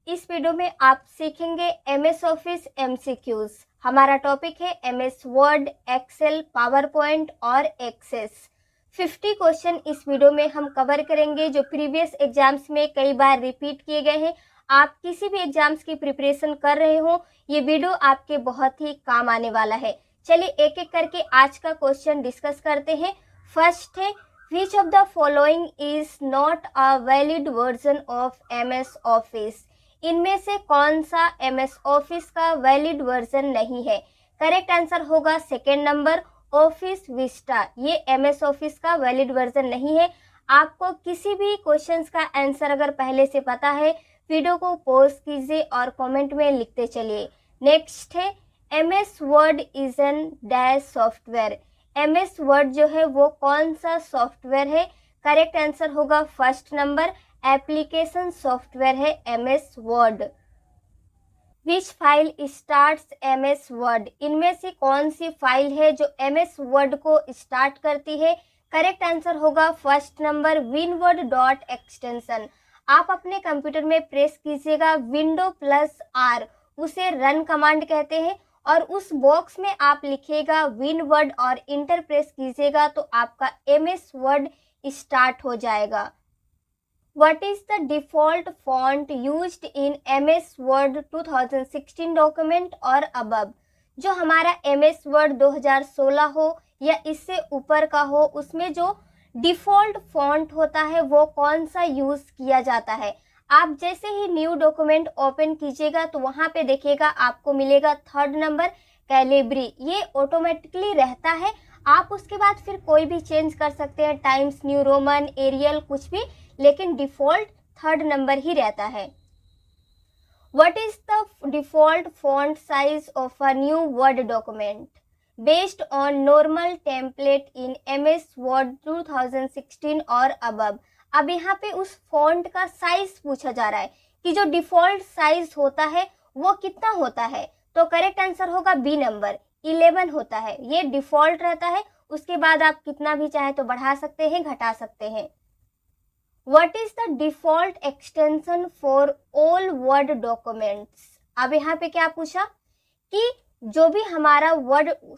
इस वीडियो में आप सीखेंगे एमएस ऑफिस एमसीक्यूज। हमारा टॉपिक है MS Word, Excel, PowerPoint और एक्सेस। 50 क्वेश्चन इस वीडियो में हम कवर करेंगे जो प्रीवियस एग्जाम्स में कई बार रिपीट किए गए हैं। आप किसी भी एग्जाम्स की प्रिपरेशन कर रहे हो, ये वीडियो आपके बहुत ही काम आने वाला है। चलिए एक एक करके आज का क्वेश्चन डिस्कस करते हैं। फर्स्ट है, which of the following is not a valid version of MS office. इनमें से कौन सा एमएस ऑफिस का वैलिड वर्जन नहीं है? करेक्ट आंसर होगा सेकेंड नंबर, ऑफिस विस्टा। ये एमएस ऑफिस का वैलिड वर्जन नहीं है। आपको किसी भी क्वेश्चंस का आंसर अगर पहले से पता है, वीडियो को पॉज कीजिए और कमेंट में लिखते चलिए। नेक्स्ट है, MS word is an dash software. MS word जो है वो कौन सा सॉफ्टवेयर है? करेक्ट आंसर होगा फर्स्ट नंबर, एप्लीकेशन सॉफ्टवेयर है एमएस वर्ड। विच फाइल स्टार्ट्स एमएस वर्ड। इनमें से कौन सी फाइल है जो एमएस वर्ड को स्टार्ट करती है? करेक्ट आंसर होगा first number, windward dot extension. आप अपने कंप्यूटर में प्रेस कीजिएगा विंडो प्लस आर, उसे रन कमांड कहते हैं, और उस बॉक्स में आप लिखिएगा विनवर्ड और इंटर प्रेस कीजिएगा तो आपका एमएस वर्ड स्टार्ट हो जाएगा। What is the default font used in MS Word 2016 document और above? जो हमारा MS Word 2016 हो या इससे ऊपर का हो, उसमें जो डिफ़ॉल्ट फॉन्ट होता है वो कौन सा यूज़ किया जाता है? आप जैसे ही न्यू डॉक्यूमेंट ओपन कीजिएगा तो वहाँ पे देखिएगा आपको मिलेगा थर्ड नंबर, कैलिब्री। ये ऑटोमेटिकली रहता है, आप उसके बाद फिर कोई भी चेंज कर सकते हैं, टाइम्स न्यू रोमन, एरियल, कुछ भी, लेकिन डिफ़ॉल्ट थर्ड नंबर ही रहता है। What is the default font size of a new Word document based on normal template in MS Word 2016 और above? अब यहाँ पे उस फॉन्ट का साइज पूछा जा रहा है कि जो डिफ़ॉल्ट साइज होता है वो कितना होता है। तो करेक्ट आंसर होगा बी नंबर, 11 होता है। ये डिफ़ॉल्ट रहता है, उसके बाद आप कितना भी चाहे तो बढ़ा सकते हैं, घटा सकते हैं। What is the default extension for all Word documents? अब यहाँ पे क्या पूछा कि जो भी हमारा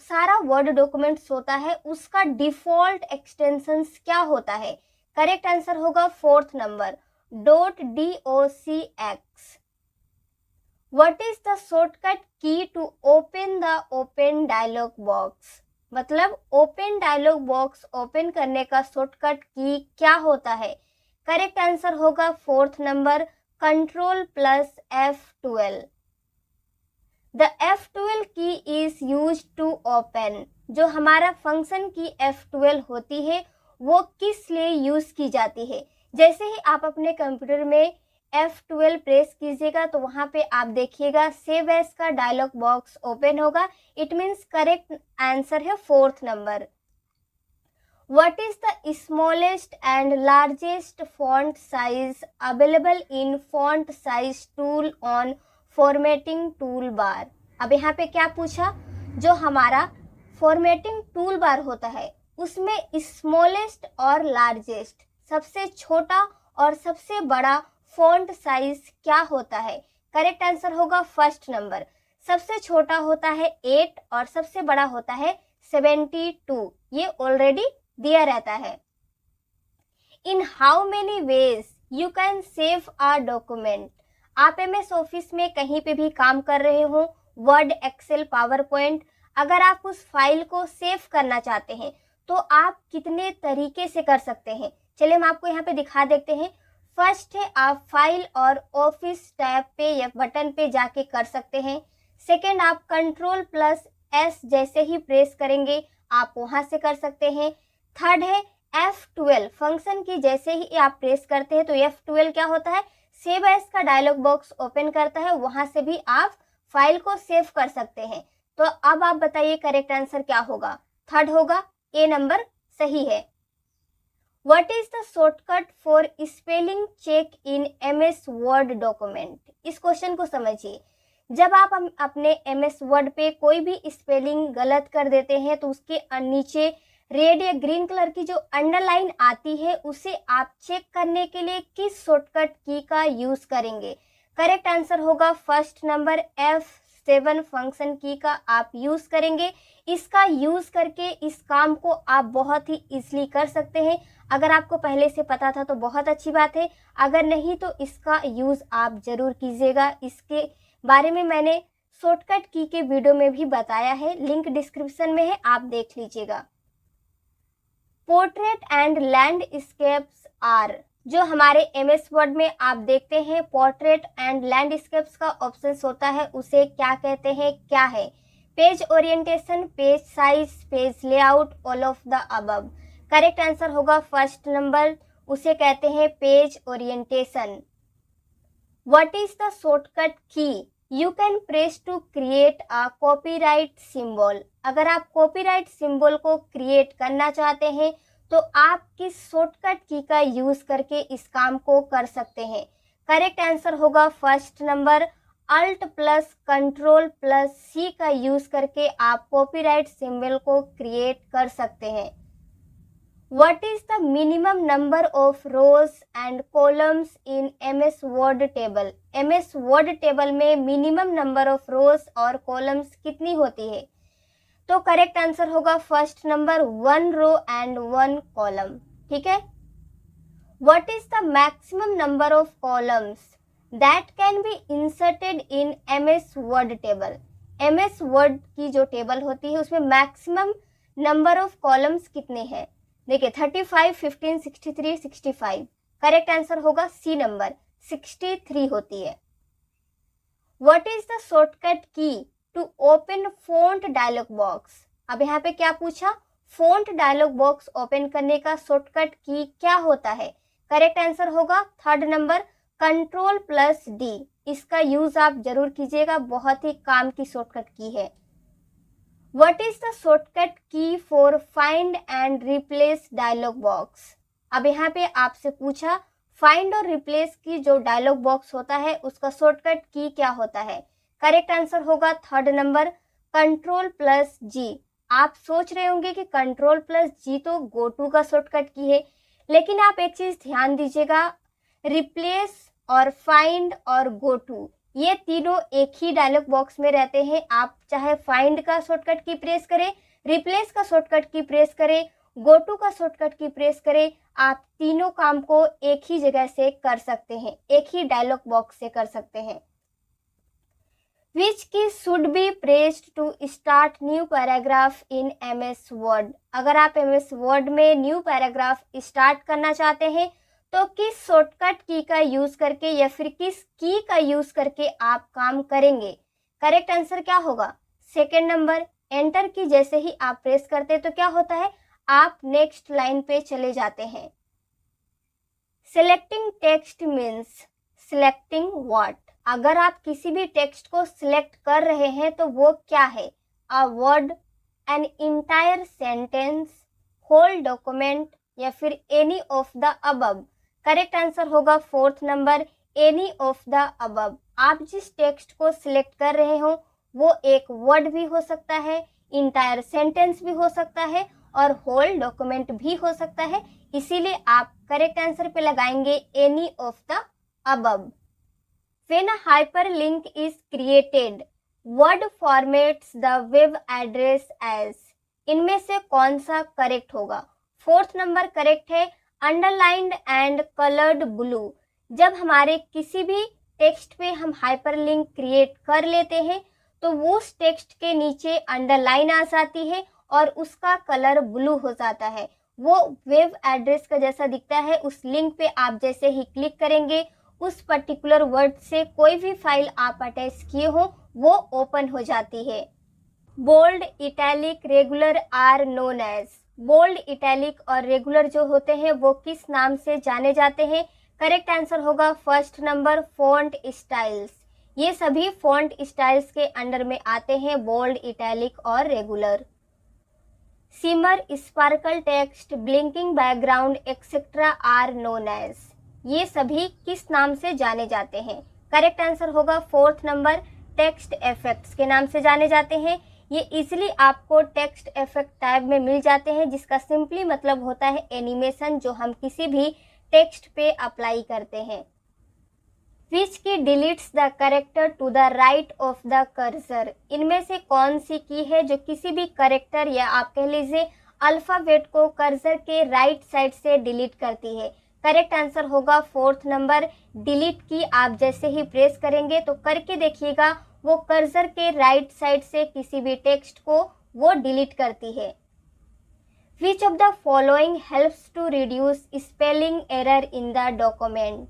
सारा वर्ड डॉक्यूमेंट्स होता है उसका डिफॉल्ट एक्सटेंशंस क्या होता है? करेक्ट आंसर होगा fourth number, .docx। What is the shortcut key to open the open dialog box? मतलब ओपन डायलॉग बॉक्स ओपन करने का शॉर्टकट की क्या होता है? करेक्ट आंसर होगा fourth number, control plus F12। The F12 की इज यूज टू ओपन। जो हमारा फंक्शन की F12 होती है वो किस लिए यूज की जाती है? जैसे ही आप अपने कंप्यूटर में F12 प्रेस कीजिएगा तो वहाँ पे आप देखिएगा सेव एज का डायलॉग बॉक्स ओपन होगा। इट मीन्स करेक्ट आंसर है fourth number. What is the smallest and largest font size available in font size tool on formatting toolbar? अब यहाँ पे क्या पूछा? जो हमारा फॉर्मेटिंग टूल बार होता है उसमें स्मॉलेस्ट और लार्जेस्ट, सबसे छोटा और सबसे बड़ा फॉन्ट साइज क्या होता है? करेक्ट आंसर होगा फर्स्ट नंबर। सबसे छोटा होता है 8 और सबसे बड़ा होता है 72। ये ऑलरेडी दिया रहता है। In how many ways you can save a document. आप एमएस ऑफिस में कहीं पे भी काम कर रहे हो, वर्ड, एक्सेल, पावर पॉइंट, अगर आप उस फाइल को सेव करना चाहते हैं तो आप कितने तरीके से कर सकते हैं? चलिए हम आपको यहाँ पे दिखा देते हैं। फर्स्ट है, आप फाइल और ऑफिस टैब पे या बटन पे जाके कर सकते हैं। सेकेंड, आप कंट्रोल प्लस S जैसे ही प्रेस करेंगे आप वहाँ से कर सकते हैं। थर्ड है F12 फंक्शन की जैसे ही आप प्रेस करते हैं तो F12 क्या होता है? सेव एज का डायलॉग बॉक्स ओपन करता है, वहां से भी आप फाइल को सेव कर सकते हैं। तो अब आप बताइए करेक्ट आंसर क्या होगा? थर्ड होगा, ए नंबर सही है। What is the shortcut for spelling check in MS Word document? इस क्वेश्चन को समझिए। जब आप अपने MS वर्ड पे कोई भी स्पेलिंग गलत कर देते हैं तो उसके नीचे रेड या ग्रीन कलर की जो अंडरलाइन आती है उसे आप चेक करने के लिए किस शॉर्टकट की का यूज करेंगे? करेक्ट आंसर होगा फर्स्ट नंबर F7 फंक्शन की का आप यूज करेंगे। इसका यूज करके इस काम को आप बहुत ही इजीली कर सकते हैं। अगर आपको पहले से पता था तो बहुत अच्छी बात है, अगर नहीं तो इसका यूज आप जरूर कीजिएगा। इसके बारे में मैंने शॉर्टकट की के वीडियो में भी बताया है, लिंक डिस्क्रिप्शन में है, आप देख लीजिएगा। पोर्ट्रेट एंड लैंडस्केप्स आर, जो हमारे MS वर्ड में आप देखते हैं पोर्ट्रेट एंड लैंडस्केप्स का ऑप्शन होता है, उसे क्या कहते हैं, क्या है? Page orientation, page size, page layout, all of the above. Correct answer होगा फर्स्ट नंबर, उसे कहते हैं page orientation. What is the shortcut key you can press to create a copyright symbol? अगर आप कॉपीराइट सिंबल को create करना चाहते हैं तो आप किस शॉर्टकट की का यूज करके इस काम को कर सकते हैं? करेक्ट आंसर होगा first number, alt plus control plus C का यूज करके आप कॉपीराइट सिंबल को क्रिएट कर सकते हैं। What is the minimum number of rows and columns in MS Word table? MS Word table में मिनिमम नंबर ऑफ रोज और columns कितनी होती है? तो करेक्ट आंसर होगा first number, 1 row and 1 column. ठीक है। What is the maximum number of columns that can be inserted in MS Word table? MS Word की जो टेबल होती है उसमें मैक्सिमम नंबर ऑफ कॉलम्स कितने हैं? देखिए 35, 15, 63, 65। करेक्ट आंसर होगा C नंबर, 63 होती है। What is the shortcut key to open font dialog box? अब यहाँ पे क्या पूछा, फॉन्ट डायलॉग बॉक्स ओपन करने का शॉर्टकट की क्या होता है? करेक्ट आंसर होगा third number, control plus D। इसका यूज आप जरूर कीजिएगा, बहुत ही काम की शॉर्टकट की है। What is the shortcut key for find and replace dialog box? अब यहाँ पे आपसे पूछा फाइंड और रिप्लेस की जो डायलॉग बॉक्स होता है उसका शॉर्टकट की क्या होता है? करेक्ट आंसर होगा third number, control plus G। आप सोच रहे होंगे कि कंट्रोल प्लस G तो गो टू का शॉर्टकट की है, लेकिन आप एक चीज ध्यान दीजिएगा, रिप्लेस और फाइंड और गो टू ये तीनों एक ही डायलॉग बॉक्स में रहते हैं। आप चाहे फाइंड का शॉर्टकट की प्रेस करें, रिप्लेस का शॉर्टकट की प्रेस करें, गो टू का शॉर्टकट की प्रेस करें, आप तीनों काम को एक ही जगह से कर सकते हैं, एक ही डायलॉग बॉक्स से कर सकते हैं। Which key should be pressed to start new paragraph in MS Word? अगर आप MS Word में न्यू पैराग्राफ स्टार्ट करना चाहते हैं तो किस शॉर्टकट की का यूज करके या फिर किस की का यूज करके आप काम करेंगे? करेक्ट आंसर क्या होगा? सेकेंड नंबर, एंटर की जैसे ही आप प्रेस करते हैं तो क्या होता है, आप नेक्स्ट लाइन पे चले जाते हैं। Selecting text means selecting what? अगर आप किसी भी टेक्स्ट को सिलेक्ट कर रहे हैं तो वो क्या है? A word, an entire sentence, whole document या फिर any of the above. Correct answer होगा fourth number, any of the above. आप जिस टेक्स्ट को सिलेक्ट कर रहे हो वो एक वर्ड भी हो सकता है, इंटायर सेंटेंस भी हो सकता है और होल डॉक्यूमेंट भी हो सकता है, इसीलिए आप करेक्ट आंसर पे लगाएंगे any of the above. When a hyperlink is created, Word formats the web address as? इनमें से कौन सा करेक्ट होगा? फोर्थ नंबर करेक्ट है, अंडरलाइंड एंड कलर्ड ब्लू। जब हमारे किसी भी टेक्स्ट पे हम हाइपरलिंक क्रिएट कर लेते हैं तो वो उस टेक्स्ट के नीचे अंडरलाइन आ जाती है और उसका कलर ब्लू हो जाता है, वो वेब एड्रेस का जैसा दिखता है। उस लिंक पे आप जैसे ही क्लिक करेंगे उस पर्टिकुलर वर्ड से कोई भी फाइल आप अटैच किए हो वो ओपन हो जाती है। Bold, italic, regular are known as? Bold, italic और रेगुलर जो होते हैं वो किस नाम से जाने जाते हैं? करेक्ट आंसर होगा फर्स्ट नंबर, फॉन्ट स्टाइल्स। ये सभी फॉन्ट स्टाइल्स के अंडर में आते हैं, बोल्ड, इटैलिक और regular. Shimmer, sparkle text, blinking background etcetera are known as? ये सभी किस नाम से जाने जाते हैं? करेक्ट आंसर होगा फोर्थ नंबर, टेक्स्ट इफेक्ट्स के नाम से जाने जाते हैं। ये इजीली आपको टेक्स्ट इफेक्ट टैब में मिल जाते हैं, जिसका सिंपली मतलब होता है एनिमेशन, जो हम किसी भी टेक्स्ट पे अप्लाई करते हैं। Which key deletes the character to the right of the cursor. इनमें से कौन सी की है जो किसी भी करेक्टर या आप कह लीजिए अल्फाबेट को कर्सर के राइट साइड से डिलीट करती है। करेक्ट आंसर होगा फोर्थ नंबर, डिलीट की आप जैसे ही प्रेस करेंगे तो करके देखिएगा वो कर्सर के राइट साइड से किसी भी टेक्स्ट को वो डिलीट करती है। Which of the following helps to reduce spelling error in the document.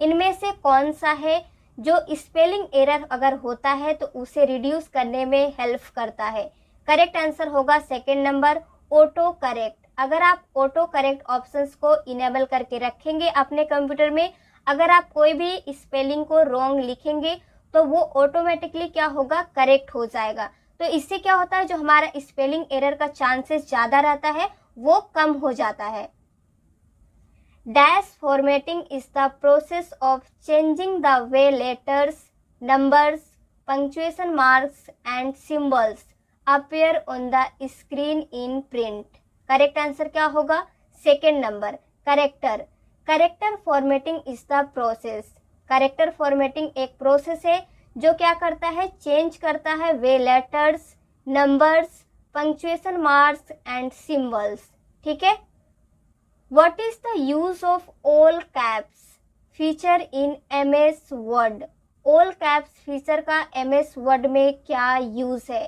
इनमें से कौन सा है जो स्पेलिंग एरर अगर होता है तो उसे रिड्यूस करने में हेल्प करता है। करेक्ट आंसर होगा सेकेंड नंबर, ऑटो करेक्ट। अगर आप ऑटो करेक्ट ऑप्शंस को इनेबल करके रखेंगे अपने कंप्यूटर में, अगर आप कोई भी स्पेलिंग को रॉन्ग लिखेंगे तो वो ऑटोमेटिकली क्या होगा, करेक्ट हो जाएगा। तो इससे क्या होता है, जो हमारा स्पेलिंग एरर का चांसेस ज़्यादा रहता है वो कम हो जाता है। Dash formatting is the process of changing the way letters, numbers, punctuation marks and symbols appear on the screen in print. Correct answer क्या होगा, second number, character. Character formatting is the process. Character formatting एक process है जो क्या करता है, change करता है way letters, numbers, punctuation marks and symbols. ठीक है। What is the use of all caps feature in MS word. All caps feature का MS वर्ड में क्या यूज है।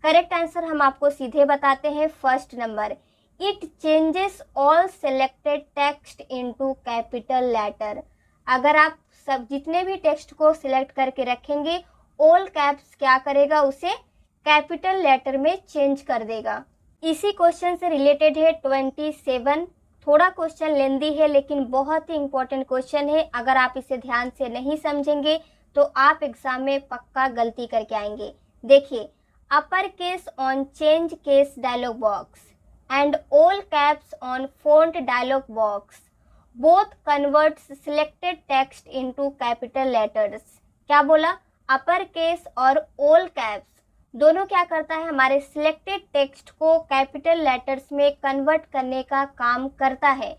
करेक्ट आंसर हम आपको सीधे बताते हैं, first number, it changes all selected text into capital letter. अगर आप सब जितने भी टेक्स्ट को सिलेक्ट करके रखेंगे, ऑल कैप्स क्या करेगा, उसे कैपिटल लेटर में चेंज कर देगा। इसी क्वेश्चन से रिलेटेड है 27। थोड़ा क्वेश्चन लेंदी है लेकिन बहुत ही इंपॉर्टेंट क्वेश्चन है। अगर आप इसे ध्यान से नहीं समझेंगे तो आप एग्जाम में पक्का गलती करके आएंगे। देखिए, upper case on change case dialog box and all caps on font dialog box both converts selected text into capital letters. क्या बोला, अपर केस और ऑल कैप्स दोनों क्या करता है, हमारे सिलेक्टेड टेक्स्ट को कैपिटल लेटर्स में कन्वर्ट करने का काम करता है।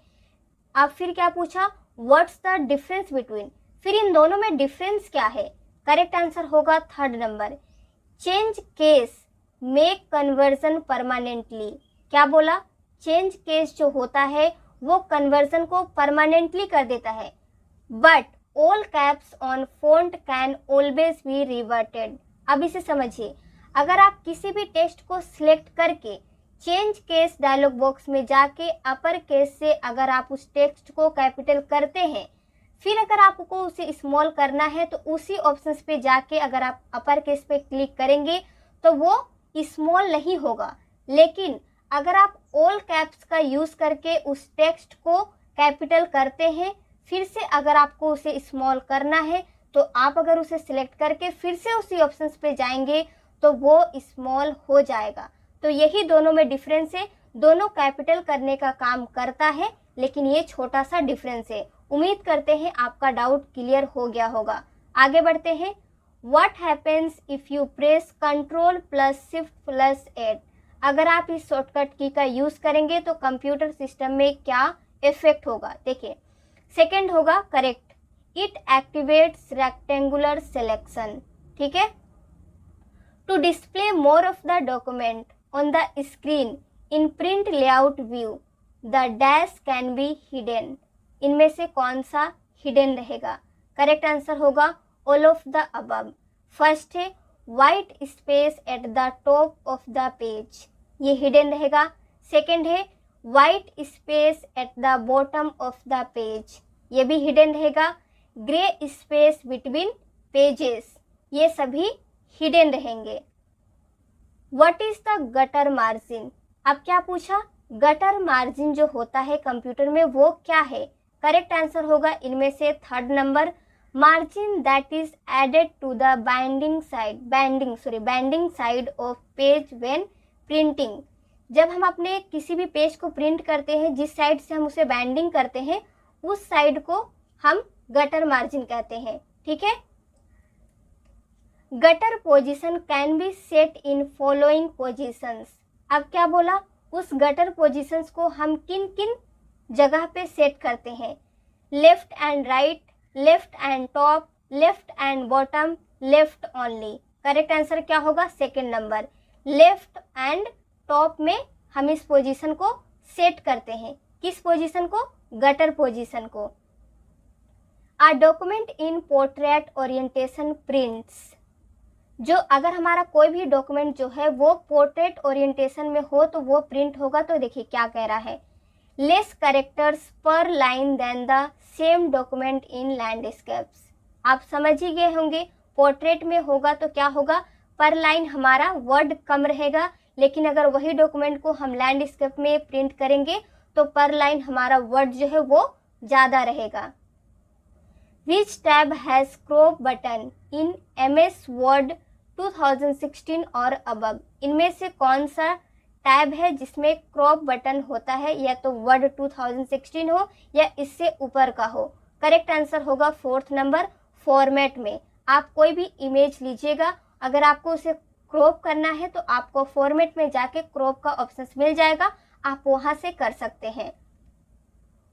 अब फिर क्या पूछा, व्हाट्स द डिफरेंस बिटवीन, फिर इन दोनों में डिफरेंस क्या है। करेक्ट आंसर होगा third number, change case make conversion permanently. क्या बोला, चेंज केस जो होता है वो कन्वर्जन को परमानेंटली कर देता है, but all caps on font can always be reverted. अब इसे समझिए, अगर आप किसी भी टेक्स्ट को सिलेक्ट करके चेंज केस डायलॉग बॉक्स में जाके अपर केस से अगर आप उस टेक्स्ट को कैपिटल करते हैं, फिर अगर आपको उसे स्मॉल करना है तो उसी ऑप्शंस पे जाके अगर आप अपर केस पे क्लिक करेंगे तो वो स्मॉल नहीं होगा। लेकिन अगर आप ऑल कैप्स का यूज करके उस टेक्स्ट को कैपिटल करते हैं, फिर से अगर आपको उसे स्मॉल करना है तो आप अगर उसे सिलेक्ट करके फिर से उसी ऑप्शंस पे जाएंगे तो वो स्मॉल हो जाएगा। तो यही दोनों में डिफरेंस है, दोनों कैपिटल करने का काम करता है लेकिन ये छोटा सा डिफरेंस है। उम्मीद करते हैं आपका डाउट क्लियर हो गया होगा। आगे बढ़ते हैं। What happens if you press Ctrl+Shift+8। अगर आप इस शॉर्टकट की का यूज करेंगे तो कंप्यूटर सिस्टम में क्या इफेक्ट होगा। देखिए, सेकंड होगा correct, it activates rectangular selection. ठीक है। To display more of the document on the screen in print layout view the dash can be hidden. इनमें से कौन सा हिडन रहेगा। करेक्ट आंसर होगा all of the above. First है white space at the top of the page, ये hidden रहेगा। Second है white space at the bottom of the page, ये भी हिडन रहेगा। ग्रे स्पेस बिटवीन पेजेस, ये सभी हिडन रहेंगे। What is the gutter margin. अब क्या पूछा, गटर मार्जिन जो होता है कंप्यूटर में वो क्या है। करेक्ट आंसर होगा इनमें से third number, margin that is added to the binding side of page when printing. जब हम अपने किसी भी पेज को प्रिंट करते हैं, जिस साइड से हम उसे बाइंडिंग करते हैं उस साइड को हम गटर मार्जिन कहते हैं। ठीक है। Gutter position can be set in following positions. अब क्या बोला, उस गटर पोजीशंस को हम किन किन जगह पे सेट करते हैं। Left and right, left and top, left and bottom left only. Correct answer क्या होगा? Second number. Left and top में हम इस पोजीशन को सेट करते हैं। किस पोजीशन को? गटर पोजीशन को। A document in portrait orientation prints, जो अगर हमारा कोई भी डॉक्यूमेंट जो है वो पोर्ट्रेट ओरिएंटेशन में हो तो वो प्रिंट होगा। तो देखिए क्या कह रहा है, less characters per line than the same document in landscapes. आप समझ ही गए होंगे, पोर्ट्रेट में होगा तो क्या होगा, पर लाइन हमारा वर्ड कम रहेगा, लेकिन अगर वही डॉक्यूमेंट को हम लैंडस्केप में प्रिंट करेंगे तो पर लाइन हमारा वर्ड जो है वो ज़्यादा रहेगा। Which tab has crop button in MS Word 2016 और above? इनमें से कौन सा टैब है जिसमें क्रॉप बटन होता है, या तो वर्ड 2016 हो या इससे ऊपर का हो? करेक्ट आंसर होगा फोर्थ नंबर, फॉर्मेट में। आप कोई भी इमेज लीजिएगा, अगर आपको उसे क्रॉप करना है तो आपको फॉर्मेट में जाके क्रॉप का ऑप्शन मिल जाएगा, आप वहां से कर सकते हैं।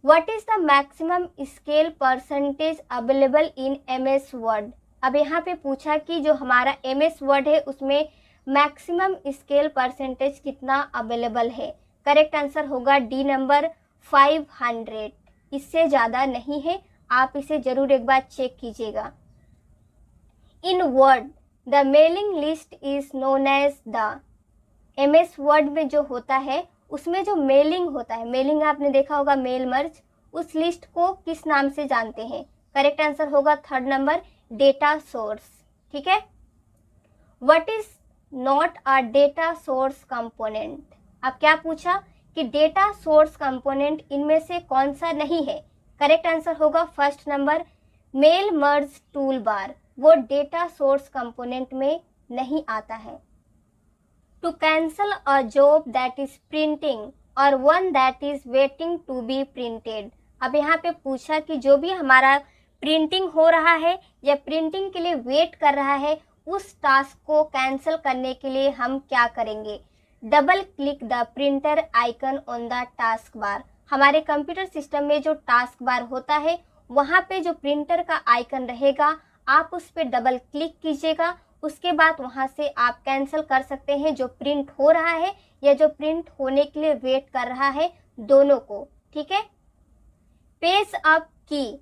What is the maximum scale percentage available in MS Word? अब यहाँ पे पूछा कि जो हमारा MS Word है उसमें मैक्सिमम स्केल परसेंटेज कितना अवेलेबल है। करेक्ट आंसर होगा डी नंबर 500। इससे ज़्यादा नहीं है, आप इसे जरूर एक बार चेक कीजिएगा। In word the mailing list is known as the. MS Word में जो होता है उसमें जो मेलिंग होता है, मेलिंग आपने देखा होगा मेल मर्ज, उस लिस्ट को किस नाम से जानते हैं? करेक्ट आंसर होगा थर्ड नंबर, डेटा सोर्स। ठीक है। What is not a data source component? अब क्या पूछा कि डेटा सोर्स कंपोनेंट इनमें से कौन सा नहीं है? करेक्ट आंसर होगा first number, mail merge tool bar, वो डेटा सोर्स कंपोनेंट में नहीं आता है। To cancel a job that is printing और one that is waiting to be printed. अब यहाँ पे पूछा कि जो भी हमारा प्रिंटिंग हो रहा है या प्रिंटिंग के लिए वेट कर रहा है, उस टास्क को कैंसिल करने के लिए हम क्या करेंगे? Double click the printer icon on the task bar. हमारे कंप्यूटर सिस्टम में जो टास्क बार होता है वहाँ पे जो प्रिंटर का आइकन रहेगा, आप उस पर डबल क्लिक कीजिएगा। उसके बाद वहाँ से आप कैंसिल कर सकते हैं जो प्रिंट हो रहा है या जो प्रिंट होने के लिए वेट कर रहा है, दोनों को। ठीक है। पेज अप की,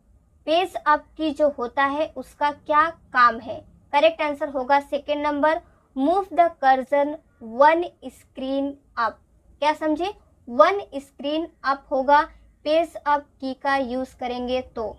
पेज अप की जो होता है उसका क्या काम है? करेक्ट आंसर होगा second number, move the cursor one screen up. क्या समझे? वन स्क्रीन अप होगा पेज अप की का यूज करेंगे तो।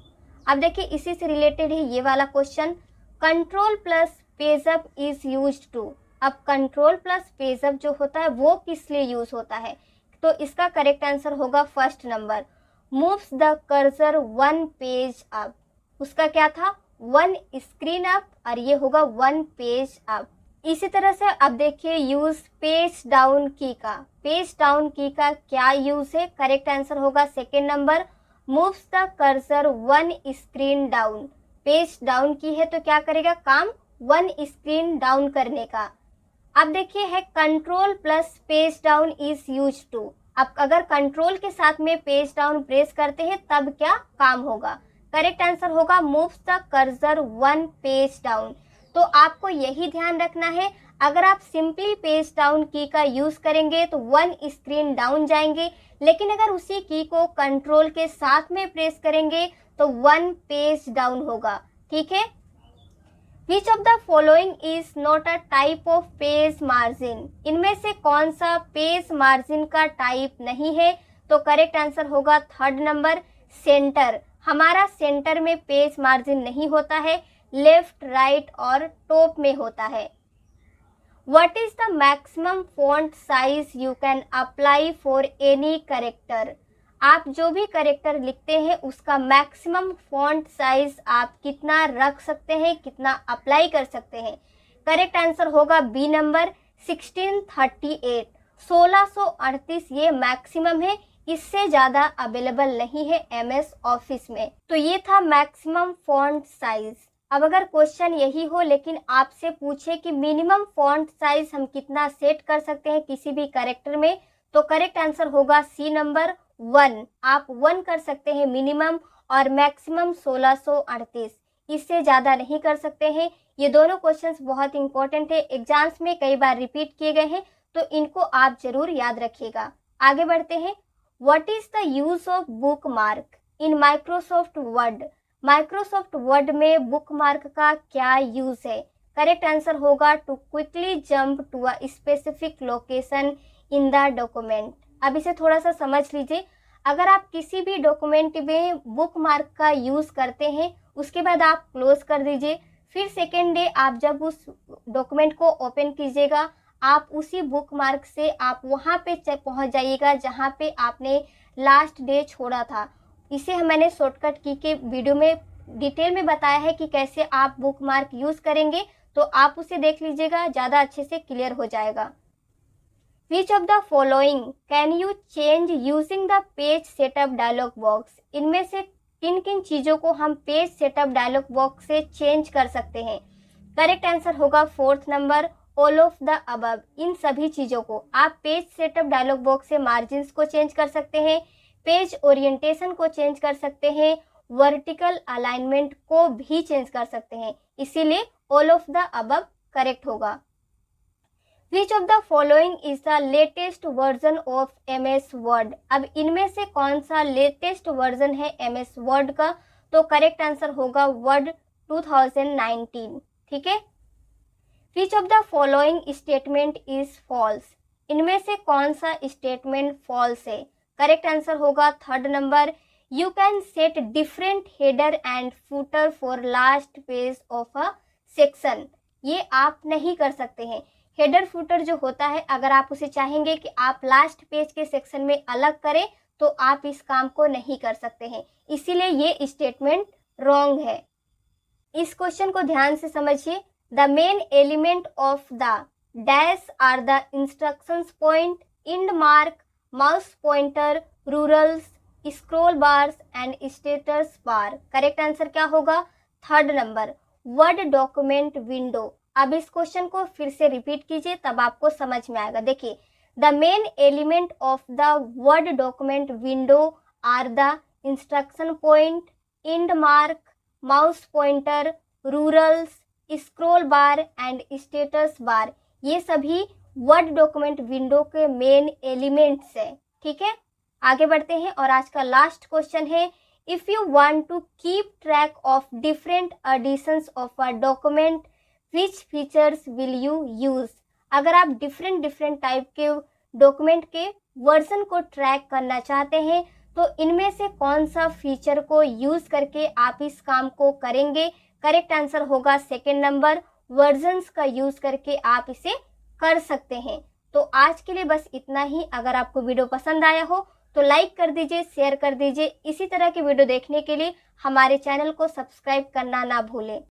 अब देखिए इसी से रिलेटेड है ये वाला question, control plus page up is used to. अब कंट्रोल प्लस पेज अप जो होता है वो किस लिए यूज होता है? तो इसका करेक्ट आंसर होगा first number, moves the cursor one page up. उसका क्या था? वन स्क्रीन अप, और ये होगा वन पेज अप। इसी तरह से अब देखिए यूज पेज डाउन की का, पेज डाउन की का क्या यूज है? करेक्ट आंसर होगा second number, moves the cursor one screen down. Page down की है तो क्या करेगा काम? वन स्क्रीन डाउन करने का। अब देखिए है control plus page down is use to. अब अगर कंट्रोल के साथ में पेज डाउन प्रेस करते हैं तब क्या काम होगा? करेक्ट आंसर होगा moves the cursor one page down. तो आपको यही ध्यान रखना है, अगर आप सिंपली पेज डाउन की का यूज करेंगे तो वन स्क्रीन डाउन जाएंगे, लेकिन अगर उसी की को कंट्रोल के साथ में प्रेस करेंगे तो वन पेज डाउन होगा। ठीक है। Which of the following is not a type of page margin? इनमें से कौन सा पेज मार्जिन का टाइप नहीं है? तो करेक्ट आंसर होगा थर्ड नंबर, सेंटर। हमारा सेंटर में पेज मार्जिन नहीं होता है, लेफ्ट, राइट और टॉप में होता है। What is the maximum font size you can apply for any character? आप जो भी करेक्टर लिखते हैं उसका मैक्सिमम फॉन्ट साइज आप कितना रख सकते हैं, कितना अप्लाई कर सकते हैं? करेक्ट आंसर होगा बी नंबर, 1638। 1638 ये मैक्सिमम है, इससे ज़्यादा अवेलेबल नहीं है MS ऑफिस में। तो ये था मैक्सिमम फॉन्ट साइज। अब अगर क्वेश्चन यही हो लेकिन आपसे पूछे कि मिनिमम फॉन्ट साइज हम कितना सेट कर सकते हैं किसी भी करेक्टर में, तो करेक्ट आंसर होगा सी नंबर, 1। आप 1 कर सकते हैं मिनिमम और मैक्सिमम 1638। इससे ज़्यादा नहीं कर सकते हैं। ये दोनों क्वेश्चंस बहुत इंपॉर्टेंट है, एग्जाम्स में कई बार रिपीट किए गए हैं, तो इनको आप जरूर याद रखिएगा। आगे बढ़ते हैं। What is the use of bookmark in Microsoft Word? Microsoft Word में बुक मार्क का क्या यूज है? करेक्ट आंसर होगा to quickly jump to a specific location in the document. अब इसे थोड़ा सा समझ लीजिए। अगर आप किसी भी डॉक्यूमेंट में बुक मार्क का यूज करते हैं, उसके बाद आप क्लोज कर दीजिए, फिर सेकेंड डे आप जब उस डॉक्यूमेंट को ओपन कीजिएगा, आप उसी बुक मार्क से आप वहाँ पे पहुँच जाइएगा जहाँ पे आपने लास्ट डे छोड़ा था। इसे मैंने शॉर्टकट की के वीडियो में डिटेल में बताया है कि कैसे आप बुक मार्क यूज करेंगे, तो आप उसे देख लीजिएगा, ज़्यादा अच्छे से क्लियर हो जाएगा। Which of the following can you change using the page setup dialog box? इनमें से किन किन चीज़ों को हम पेज सेटअप डायलॉग बॉक्स से चेंज कर सकते हैं? करेक्ट आंसर होगा fourth number, all of the above. इन सभी चीज़ों को आप पेज सेटअप डायलॉग बॉक्स से मार्जिन्स को चेंज कर सकते हैं, पेज ओरिएंटेशन को चेंज कर सकते हैं, वर्टिकल अलाइनमेंट को भी चेंज कर सकते हैं, इसीलिए all of the above correct होगा। Which of the following is the latest version of MS Word? अब इनमें से कौन सा लेटेस्ट वर्जन है MS Word का? तो करेक्ट आंसर होगा Word 2019। ठीक है। Which of the following statement is false? इनमें से कौन सा स्टेटमेंट फॉल्स है? करेक्ट आंसर होगा third number, you can set different header and footer for last page of a section. ये आप नहीं कर सकते हैं। हेडर फुटर जो होता है, अगर आप उसे चाहेंगे कि आप लास्ट पेज के सेक्शन में अलग करें, तो आप इस काम को नहीं कर सकते हैं, इसीलिए ये स्टेटमेंट रॉन्ग है। इस क्वेश्चन को ध्यान से समझिए। The main element of the dash are the instructions point, end mark, mouse pointer, rulers, scroll bars and status bar. Correct answer क्या होगा? Third number, Word document window. अब इस क्वेश्चन को फिर से रिपीट कीजिए, तब आपको समझ में आएगा। देखिए, the main element of the Word document window are the instruction point, end mark, mouse pointer, rulers, scroll bar and status bar. ये सभी वर्ड डॉक्यूमेंट विंडो के मेन एलिमेंट्स हैं। ठीक है, आगे बढ़ते हैं और आज का लास्ट क्वेश्चन है, if you want to keep track of different editions of a document, which features will you use? अगर आप डिफरेंट टाइप के डॉक्यूमेंट के वर्जन को ट्रैक करना चाहते हैं, तो इनमें से कौन सा फीचर को यूज करके आप इस काम को करेंगे? करेक्ट आंसर होगा सेकेंड नंबर, वर्जन्स का यूज करके आप इसे कर सकते हैं। तो आज के लिए बस इतना ही। अगर आपको वीडियो पसंद आया हो तो लाइक कर दीजिए, शेयर कर दीजिए। इसी तरह की वीडियो देखने के लिए हमारे चैनल को सब्सक्राइब करना ना भूलें।